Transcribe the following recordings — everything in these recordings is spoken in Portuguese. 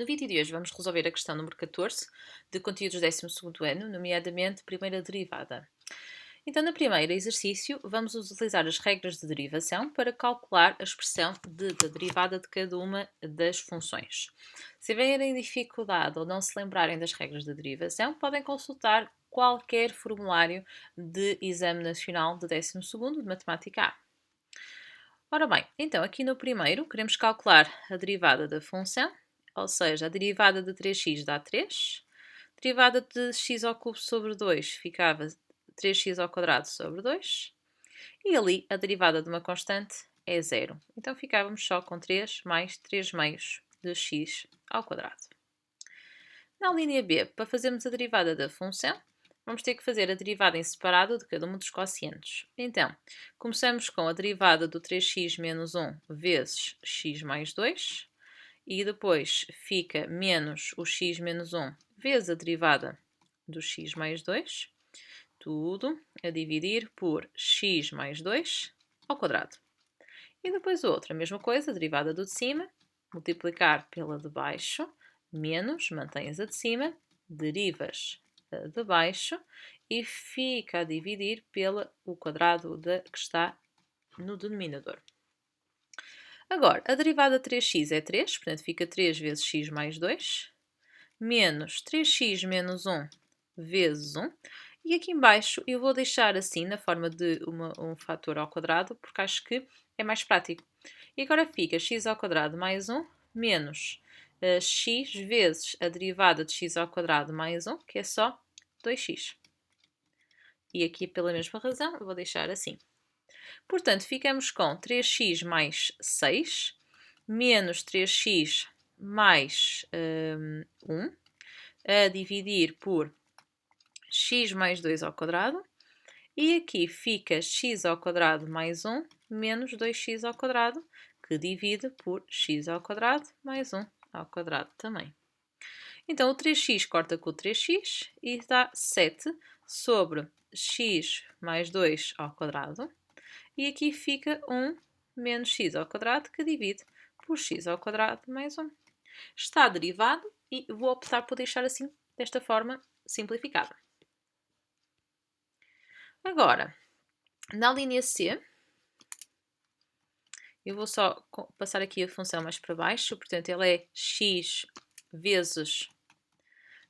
No vídeo de hoje vamos resolver a questão número 14 de conteúdos do 12º ano, nomeadamente primeira derivada. Então, no primeiro exercício, vamos utilizar as regras de derivação para calcular a expressão da derivada de cada uma das funções. Se tiverem dificuldade ou não se lembrarem das regras de derivação, podem consultar qualquer formulário de exame nacional de 12º de Matemática A. Ora bem, então aqui no primeiro queremos calcular a derivada da função, ou seja, a derivada de 3x dá 3, derivada de x ao cubo sobre 2 ficava 3x ao quadrado sobre 2, e ali a derivada de uma constante é zero. Então ficávamos só com 3 mais 3 meios de x ao quadrado. Na linha B, para fazermos a derivada da função, vamos ter que fazer a derivada em separado de cada um dos quocientes. Então, começamos com a derivada do 3x menos 1 vezes x mais 2, e depois fica menos o x menos 1 vezes a derivada do x mais 2, tudo a dividir por x mais 2 ao quadrado. E depois o outro, a mesma coisa, a derivada do de cima, multiplicar pela de baixo, menos, mantens a de cima, derivas a de baixo e fica a dividir pelo quadrado que está no denominador. Agora, a derivada de 3x é 3, portanto fica 3 vezes x mais 2, menos 3x menos 1 vezes 1. E aqui embaixo eu vou deixar assim, na forma de um fator ao quadrado, porque acho que é mais prático. E agora fica x ao quadrado mais 1 menos x vezes a derivada de x ao quadrado mais 1, que é só 2x. E aqui, pela mesma razão, eu vou deixar assim. Portanto, ficamos com 3x mais 6 menos 3x mais 1 a dividir por x mais 2 ao quadrado. E aqui fica x ao quadrado mais 1 menos 2x ao quadrado, que divide por x ao quadrado mais 1 ao quadrado também. Então, o 3x corta com o 3x e dá 7 sobre x mais 2 ao quadrado. E aqui fica 1 menos x ao quadrado, que divide por x ao quadrado mais 1. Está derivado e vou optar por deixar assim, desta forma simplificada. Agora, na linha C, eu vou só passar aqui a função mais para baixo, portanto, ela é x vezes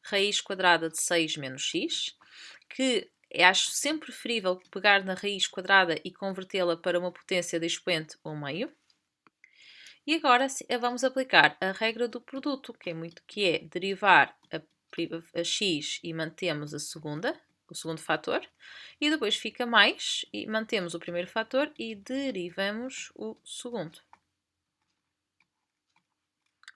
raiz quadrada de 6 menos x, que acho sempre preferível pegar na raiz quadrada e convertê-la para uma potência de expoente ao meio. E agora vamos aplicar a regra do produto, que é derivar a x e mantemos o segundo fator, e depois fica mais, e mantemos o primeiro fator e derivamos o segundo.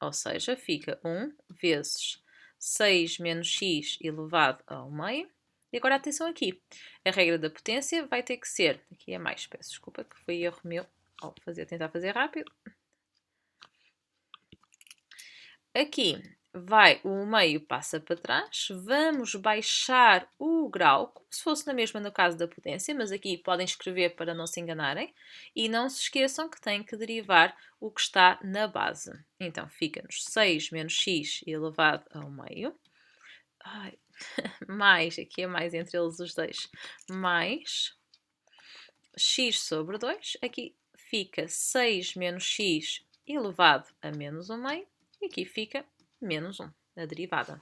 Ou seja, fica 1 vezes 6 menos x elevado ao meio. E agora atenção aqui, a regra da potência vai ter que ser, aqui é mais, peço desculpa que foi erro meu ao tentar fazer rápido. Aqui o meio passa para trás, vamos baixar o grau, como se fosse na mesma no caso da potência, mas aqui podem escrever para não se enganarem, e não se esqueçam que têm que derivar o que está na base. Então, fica-nos 6 menos x elevado ao meio, mais, aqui é mais entre eles os dois, mais x sobre 2, aqui fica 6 menos x elevado a menos 1 meio, e aqui fica menos 1, a derivada.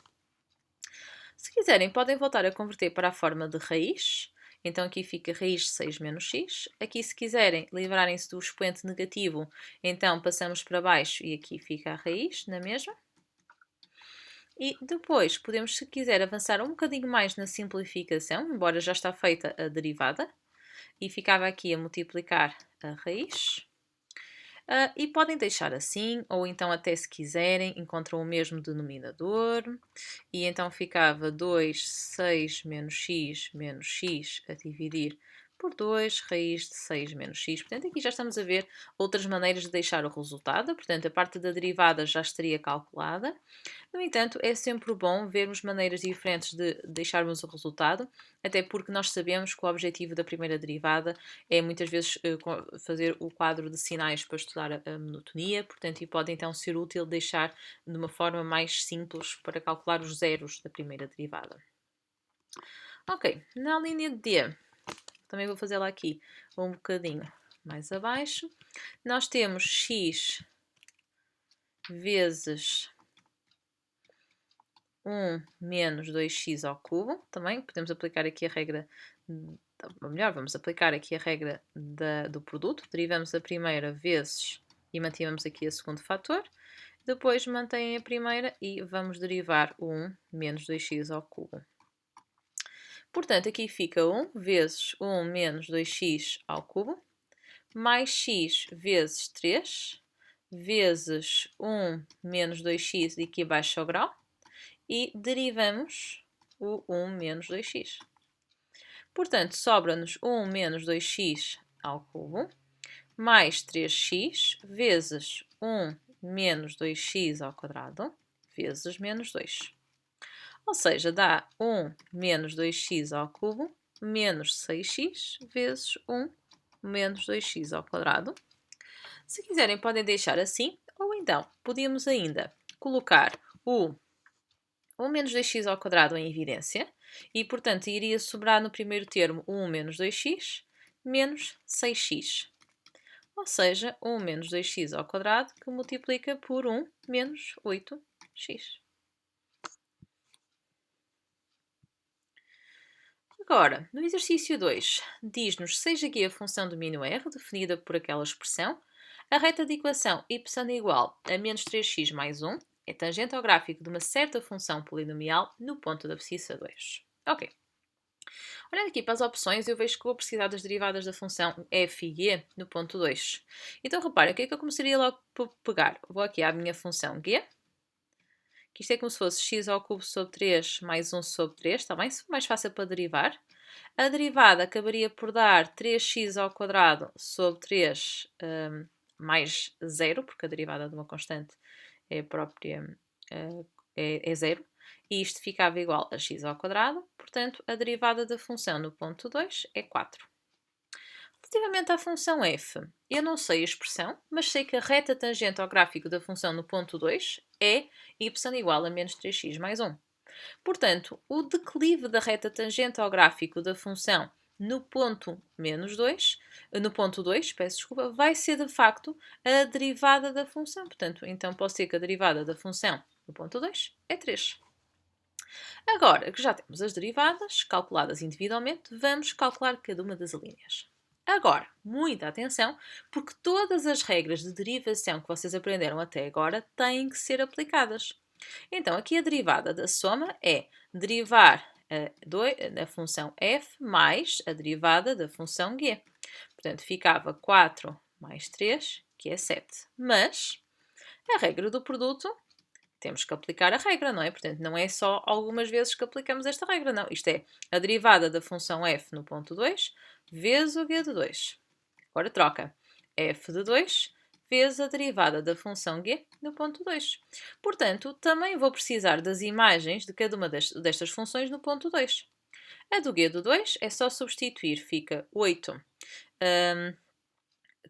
Se quiserem, podem voltar a converter para a forma de raiz. Então aqui fica raiz de 6 menos x. Aqui, se quiserem livrarem-se do expoente negativo, então passamos para baixo e aqui fica a raiz, na mesma. E depois podemos, se quiser, avançar um bocadinho mais na simplificação, embora já está feita a derivada. E ficava aqui a multiplicar a raiz. E podem deixar assim, ou então até se quiserem, encontram o mesmo denominador. E então ficava 2, 6 menos x a dividir por 2 raiz de 6 menos x. Portanto, aqui já estamos a ver outras maneiras de deixar o resultado. Portanto, a parte da derivada já estaria calculada. No entanto, é sempre bom vermos maneiras diferentes de deixarmos o resultado, até porque nós sabemos que o objetivo da primeira derivada é muitas vezes fazer o quadro de sinais para estudar a monotonia, portanto, e pode então ser útil deixar de uma forma mais simples para calcular os zeros da primeira derivada. Ok, na linha D, também vou fazê-la aqui um bocadinho mais abaixo, nós temos x vezes 1 menos 2x ao cubo. Também podemos aplicar aqui a regra, ou melhor, vamos aplicar aqui a regra do produto. Derivamos a primeira vezes e mantivemos aqui o segundo fator. Depois mantém a primeira e vamos derivar o 1 menos 2x ao cubo. Portanto, aqui fica 1 vezes 1 menos 2x ao cubo, mais x vezes 3, vezes 1 menos 2x, e aqui abaixo ao grau, e derivamos o 1 menos 2x. Portanto, sobra-nos 1 menos 2x ao cubo, mais 3x, vezes 1 menos 2x ao quadrado, vezes menos 2. Ou seja, dá 1 menos 2x ao cubo, menos 6x, vezes 1 menos 2x ao quadrado. Se quiserem, podem deixar assim, ou então, podíamos ainda colocar o 1 menos 2x ao quadrado em evidência, e, portanto, iria sobrar no primeiro termo 1 menos 2x, menos 6x. Ou seja, 1 menos 2x ao quadrado, que multiplica por 1 menos 8x. Agora, no exercício 2, diz-nos seja aqui a função do mínimo r, definida por aquela expressão, a reta de equação y igual a menos 3x mais 1 é tangente ao gráfico de uma certa função polinomial no ponto da abscissa 2. Ok. Olhando aqui para as opções, eu vejo que vou precisar das derivadas da função f e g no ponto 2. Então, reparem, o que é que eu começaria logo por pegar? Vou aqui à minha função g, que isto é como se fosse x ao cubo sobre 3 mais 1 sobre 3, está bem? Se for mais fácil para derivar. A derivada acabaria por dar 3x ao quadrado sobre 3 mais 0, porque a derivada de uma constante é a própria, é 0. E isto ficava igual a x ao quadrado, portanto, a derivada da função no ponto 2 é 4. Relativamente à função f, eu não sei a expressão, mas sei que a reta tangente ao gráfico da função no ponto 2 é y igual a menos 3x mais 1. Portanto, o declive da reta tangente ao gráfico da função no ponto menos 2, no ponto 2, peço desculpa, vai ser de facto a derivada da função. Portanto, então posso ter que a derivada da função no ponto 2 é 3. Agora que já temos as derivadas calculadas individualmente, vamos calcular cada uma das linhas. Agora, muita atenção, porque todas as regras de derivação que vocês aprenderam até agora têm que ser aplicadas. Então, aqui a derivada da soma é derivar a função f mais a derivada da função g. Portanto, ficava 4 mais 3, que é 7. Mas a regra do produto, temos que aplicar a regra, não é? Portanto, não é só algumas vezes que aplicamos esta regra, não. Isto é a derivada da função f no ponto 2 vezes o g de 2. Agora troca. F de 2 vezes a derivada da função g no ponto 2. Portanto, também vou precisar das imagens de cada uma destas funções no ponto 2. A do g de 2 é só substituir, fica 8,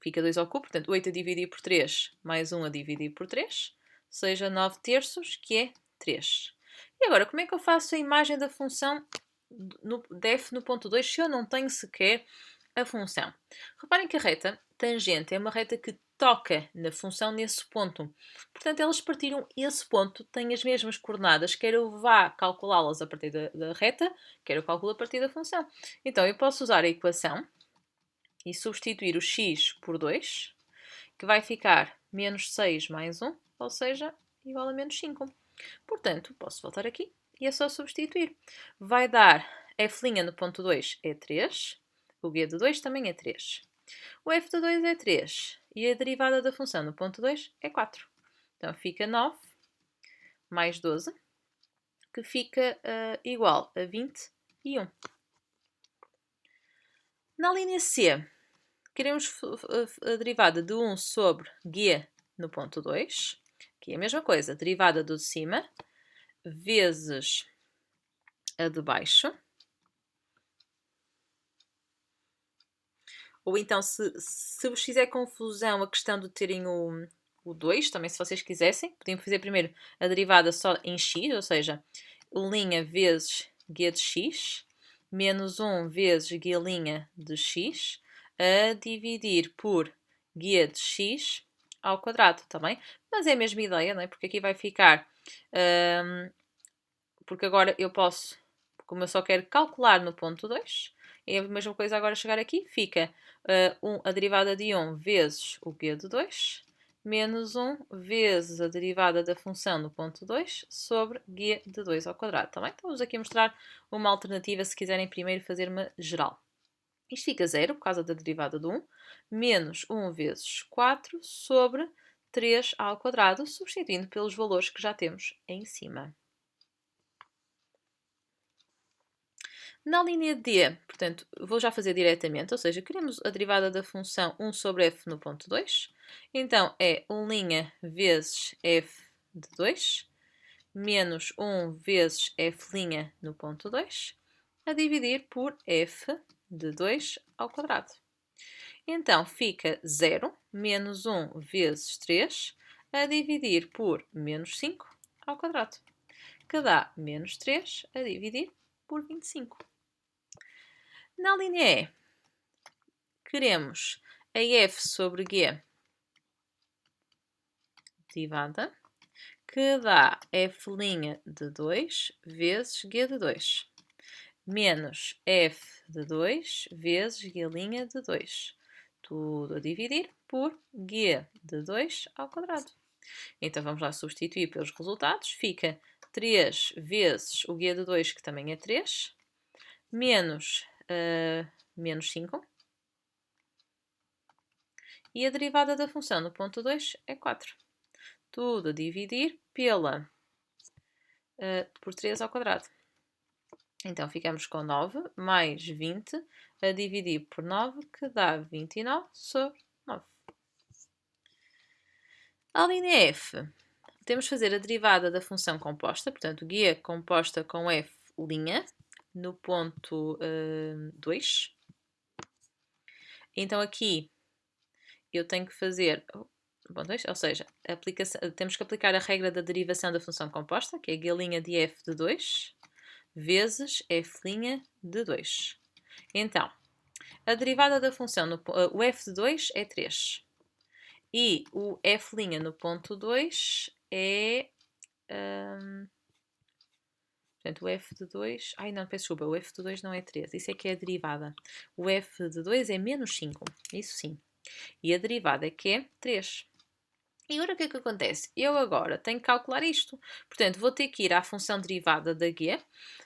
fica 2 ao cubo, portanto 8 a dividir por 3 mais 1 a dividir por 3, seja 9 terços, que é 3. E agora, como é que eu faço a imagem da função de f no ponto 2 se eu não tenho sequer a função? Reparem que a reta tangente é uma reta que toca na função nesse ponto. Portanto, elas partiram esse ponto, têm as mesmas coordenadas, quer eu vá calculá-las a partir da reta, quer eu calculo a partir da função. Então, eu posso usar a equação e substituir o x por 2, que vai ficar menos 6 mais 1, ou seja, igual a menos 5. Portanto, posso voltar aqui e é só substituir. Vai dar f' no ponto 2 é 3, o g de 2 também é 3. O f de 2 é 3 e a derivada da função no ponto 2 é 4. Então fica 9 mais 12, que fica igual a 21. Na linha C, queremos a derivada de 1 sobre g no ponto 2. Aqui é a mesma coisa, derivada do de cima vezes a de baixo. Ou então, se vos fizer confusão a questão de terem o 2, também se vocês quisessem, podiam fazer primeiro a derivada só em x, ou seja, linha vezes g de x, menos 1 vezes g' de x, a dividir por g de x ao quadrado, também. Mas é a mesma ideia, não é? Porque aqui vai ficar... porque agora eu posso, como eu só quero calcular no ponto 2, é a mesma coisa agora chegar aqui, fica a derivada de 1 vezes o g de 2, menos 1 vezes a derivada da função no ponto 2 sobre g de 2 ao quadrado. Tá bem? Então vamos aqui mostrar uma alternativa se quiserem primeiro fazer uma geral. Isto fica 0 por causa da derivada de 1, menos 1 vezes 4 sobre 3 ao quadrado, substituindo pelos valores que já temos em cima. Na linha D, portanto, vou já fazer diretamente, ou seja, queremos a derivada da função 1 sobre f no ponto 2. Então, é 1' vezes f de 2, menos 1 vezes f' no ponto 2, a dividir por f de 2 ao quadrado. Então, fica 0 menos 1 vezes 3, a dividir por menos 5 ao quadrado, que dá menos 3 a dividir por 25. Na linha E, queremos a f sobre g derivada, que dá f' de 2 vezes g de 2, menos f de 2 vezes g' de 2. Tudo a dividir por g de 2 ao quadrado. Então vamos lá substituir pelos resultados. Fica 3 vezes o g de 2, que também é 3, menos 5. E a derivada da função no ponto 2 é 4. Tudo a dividir por 3 ao quadrado. Então ficamos com 9 mais 20 a dividir por 9, que dá 29 sobre 9. A linha F, temos de fazer a derivada da função composta, portanto, g composta com f' no ponto 2. Então aqui eu tenho que fazer, ou seja, temos que aplicar a regra da derivação da função composta, que é g' de f de 2 vezes f' de 2. Então, a derivada da função, o f de 2 é 3. E o f' no ponto 2 é... portanto, o f de 2... Ai, não, peço desculpa, o f de 2 não é 3. Isso é que é a derivada. O f de 2 é menos 5. Isso sim. E a derivada é que é 3. E agora o que é que acontece? Eu agora tenho que calcular isto. Portanto, vou ter que ir à função derivada da g,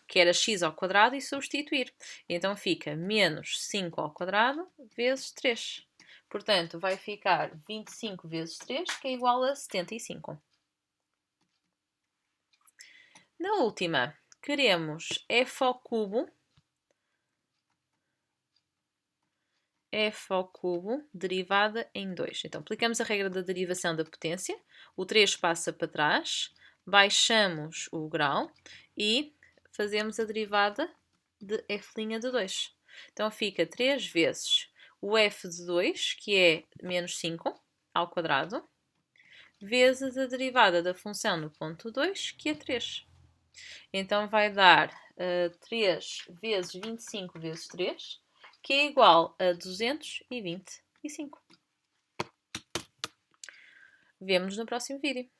que era x ao quadrado, e substituir. Então fica menos 5 ao quadrado vezes 3. Portanto, vai ficar 25 vezes 3, que é igual a 75. Na última, queremos f ao cubo derivada em 2. Então, aplicamos a regra da derivação da potência, o 3 passa para trás, baixamos o grau e fazemos a derivada de f' de 2. Então, fica 3 vezes o f de 2, que é menos 5 ao quadrado, vezes a derivada da função no ponto 2, que é 3. Então, vai dar 3 vezes 25 vezes 3, que é igual a 225. Vemo-nos no próximo vídeo.